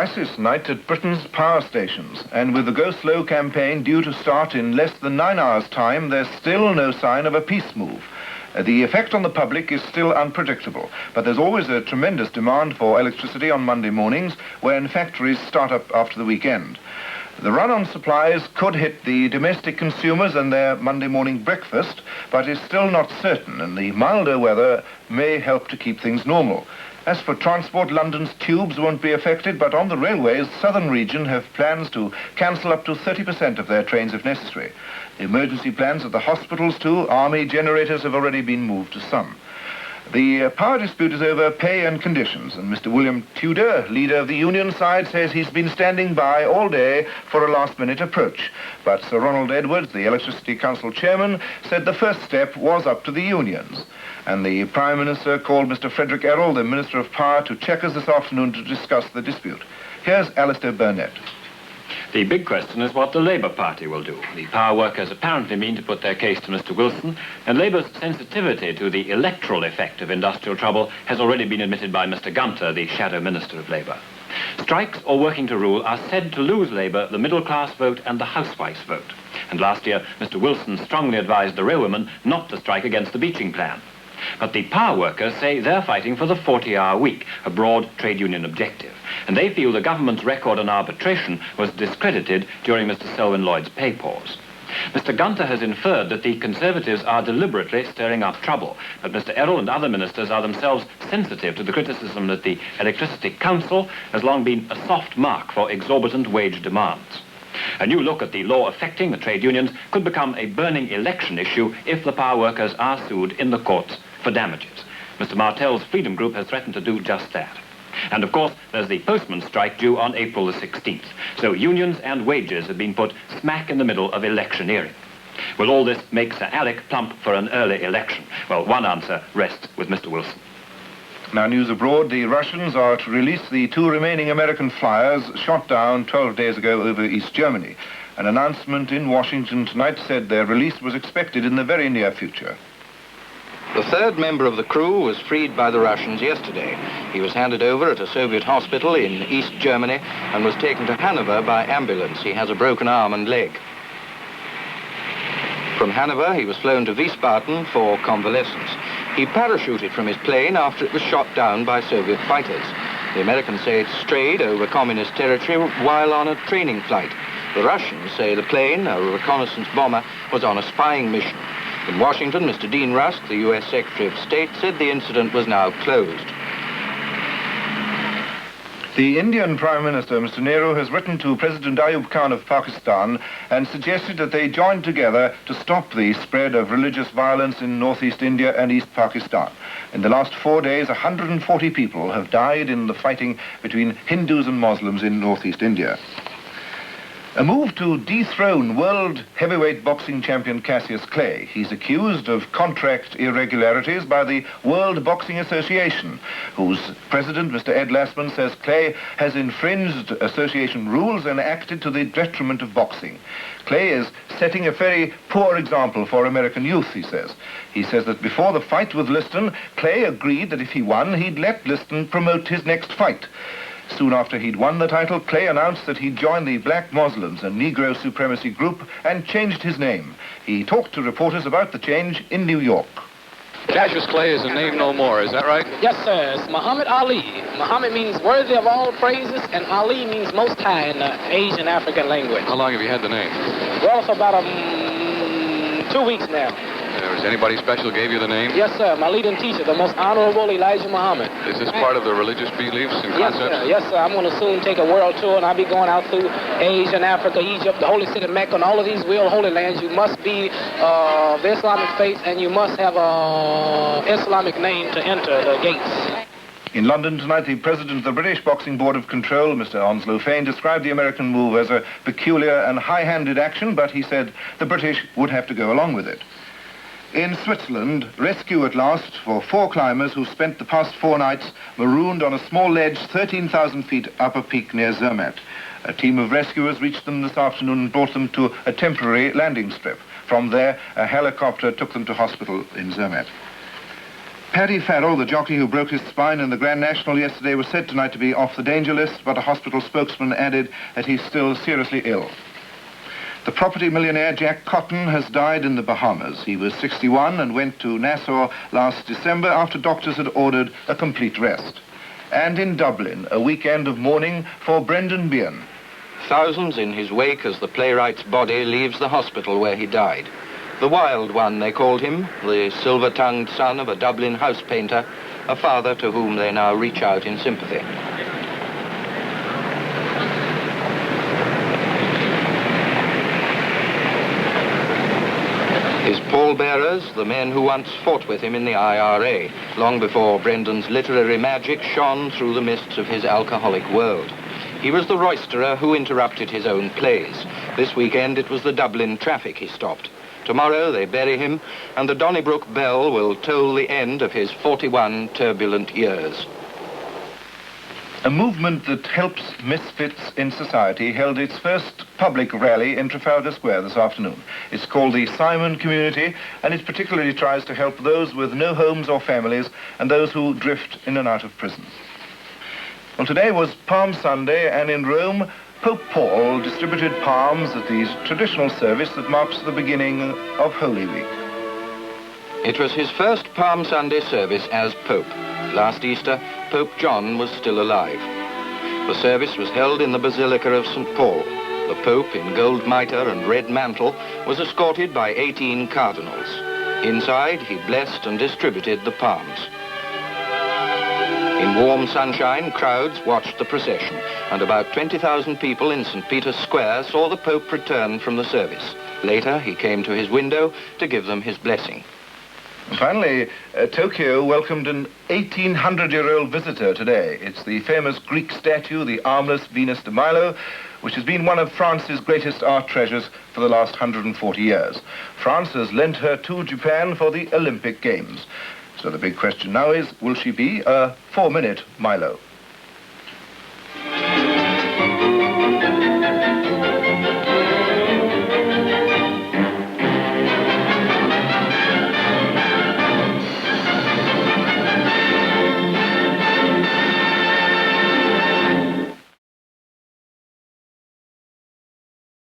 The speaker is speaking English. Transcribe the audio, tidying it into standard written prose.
crisis night at Britain's power stations, and with the Go Slow campaign due to start in less than 9 hours' time, there's still no sign of a peace move. The effect on the public is still unpredictable, but there's always a tremendous demand for electricity on Monday mornings when factories start up after the weekend. The run on supplies could hit the domestic consumers and their Monday morning breakfast, but is still not certain, and the milder weather may help to keep things normal. As for transport, London's tubes won't be affected, but on the railways, southern region have plans to cancel up to 30% of their trains if necessary. The emergency plans at the hospitals too, army generators have already been moved to some. The power dispute is over pay and conditions, and Mr. William Tudor, leader of the union side, says he's been standing by all day for a last-minute approach. But Sir Ronald Edwards, the Electricity Council chairman, said the first step was up to the unions. And the Prime Minister called Mr. Frederick Errol, the Minister of Power, to Chequers this afternoon to discuss the dispute. Here's Alistair Burnett. The big question is what the Labour Party will do. The power workers apparently mean to put their case to Mr. Wilson, and Labour's sensitivity to the electoral effect of industrial trouble has already been admitted by Mr. Gunter, the Shadow Minister of Labour. Strikes or working to rule are said to lose Labour the middle-class vote and the housewife's vote. And last year, Mr. Wilson strongly advised the railwomen not to strike against the Beeching plan. But the power workers say they're fighting for the 40-hour week, a broad trade union objective. And they feel the government's record on arbitration was discredited during Mr. Selwyn Lloyd's pay pause. Mr. Gunter has inferred that the Conservatives are deliberately stirring up trouble, but Mr. Errol and other ministers are themselves sensitive to the criticism that the Electricity Council has long been a soft mark for exorbitant wage demands. A new look at the law affecting the trade unions could become a burning election issue if the power workers are sued in the courts for damages. Mr. Martell's Freedom Group has threatened to do just that. And of course, there's the postman's strike due on April the 16th. So unions and wages have been put smack in the middle of electioneering. Will all this make Sir Alec plump for an early election? Well, one answer rests with Mr. Wilson. Now, news abroad, the Russians are to release the 2 remaining American flyers shot down 12 days ago over East Germany. An announcement in Washington tonight said their release was expected in the very near future. The third member of the crew was freed by the Russians yesterday. He was handed over at a Soviet hospital in East Germany and was taken to Hanover by ambulance. He has a broken arm and leg. From Hanover, he was flown to Wiesbaden for convalescence. He parachuted from his plane after it was shot down by Soviet fighters. The Americans say it strayed over communist territory while on a training flight. The Russians say the plane, a reconnaissance bomber, was on a spying mission. In Washington, Mr. Dean Rusk, the U.S. Secretary of State, said the incident was now closed. The Indian Prime Minister, Mr. Nehru, has written to President Ayub Khan of Pakistan and suggested that they join together to stop the spread of religious violence in northeast India and East Pakistan. In the last 4 days, 140 people have died in the fighting between Hindus and Muslims in northeast India. A move to dethrone world heavyweight boxing champion Cassius Clay. He's accused of contract irregularities by the World Boxing Association, whose president, Mr. Ed Lassman, says Clay has infringed association rules and acted to the detriment of boxing. Clay is setting a very poor example for American youth, he says. He says that before the fight with Liston, Clay agreed that if he won, he'd let Liston promote his next fight. Soon after he'd won the title, Clay announced that he'd joined the Black Muslims, a Negro supremacy group, and changed his name. He talked to reporters about the change in New York. Cassius Clay is a name no more, is that right? Yes, sir. It's Muhammad Ali. Muhammad means worthy of all praises, and Ali means most high in the Asian African language. How long have you had the name? Well, for about 2 weeks now. Was anybody special gave you the name? Yes, sir. My leading teacher, the most honorable Elijah Muhammad. Is this part of the religious beliefs and Yes, concepts? sir. Yes, sir. I'm going to soon take a world tour, and I'll be going out through Asia and Africa, Egypt, the holy city Mecca, and all of these real holy lands. You must be of Islamic faith, and you must have an Islamic name to enter the gates. In London tonight, the president of the British Boxing Board of Control, Mr. Onslow Fane, described the American move as a peculiar and high-handed action, but he said the British would have to go along with it. In Switzerland, rescue at last for 4 climbers who spent the past 4 nights marooned on a small ledge 13,000 feet up a peak near Zermatt. A team of rescuers reached them this afternoon and brought them to a temporary landing strip. From there, a helicopter took them to hospital in Zermatt. Paddy Farrell, the jockey who broke his spine in the Grand National yesterday, was said tonight to be off the danger list, but a hospital spokesman added that he's still seriously ill. The property millionaire Jack Cotton has died in the Bahamas. He was 61 and went to Nassau last December after doctors had ordered a complete rest. And in Dublin, a weekend of mourning for Brendan Behan. Thousands in his wake as the playwright's body leaves the hospital where he died. The Wild One, they called him, the silver-tongued son of a Dublin house painter, a father to whom they now reach out in sympathy. His pallbearers, the men who once fought with him in the IRA, long before Brendan's literary magic shone through the mists of his alcoholic world. He was the roisterer who interrupted his own plays. This weekend it was the Dublin traffic he stopped. Tomorrow they bury him, and the Donnybrook bell will toll the end of his 41 turbulent years. A movement that helps misfits in society held its first public rally in Trafalgar Square this afternoon. It's called the Simon Community, and it particularly tries to help those with no homes or families and those who drift in and out of prison. Well, today was Palm Sunday, and in Rome, Pope Paul distributed palms at the traditional service that marks the beginning of Holy Week. It was his first Palm Sunday service as Pope. Last Easter, Pope John was still alive. The service was held in the Basilica of St. Paul. The Pope, in gold mitre and red mantle, was escorted by 18 cardinals. Inside, he blessed and distributed the palms. In warm sunshine, crowds watched the procession, and about 20,000 people in St. Peter's Square saw the Pope return from the service. Later, he came to his window to give them his blessing. And finally, Tokyo welcomed an 1,800-year-old visitor today. It's the famous Greek statue, the armless Venus de Milo, which has been one of France's greatest art treasures for the last 140 years. France has lent her to Japan for the Olympic Games. So the big question now is, will she be a 4-minute Milo?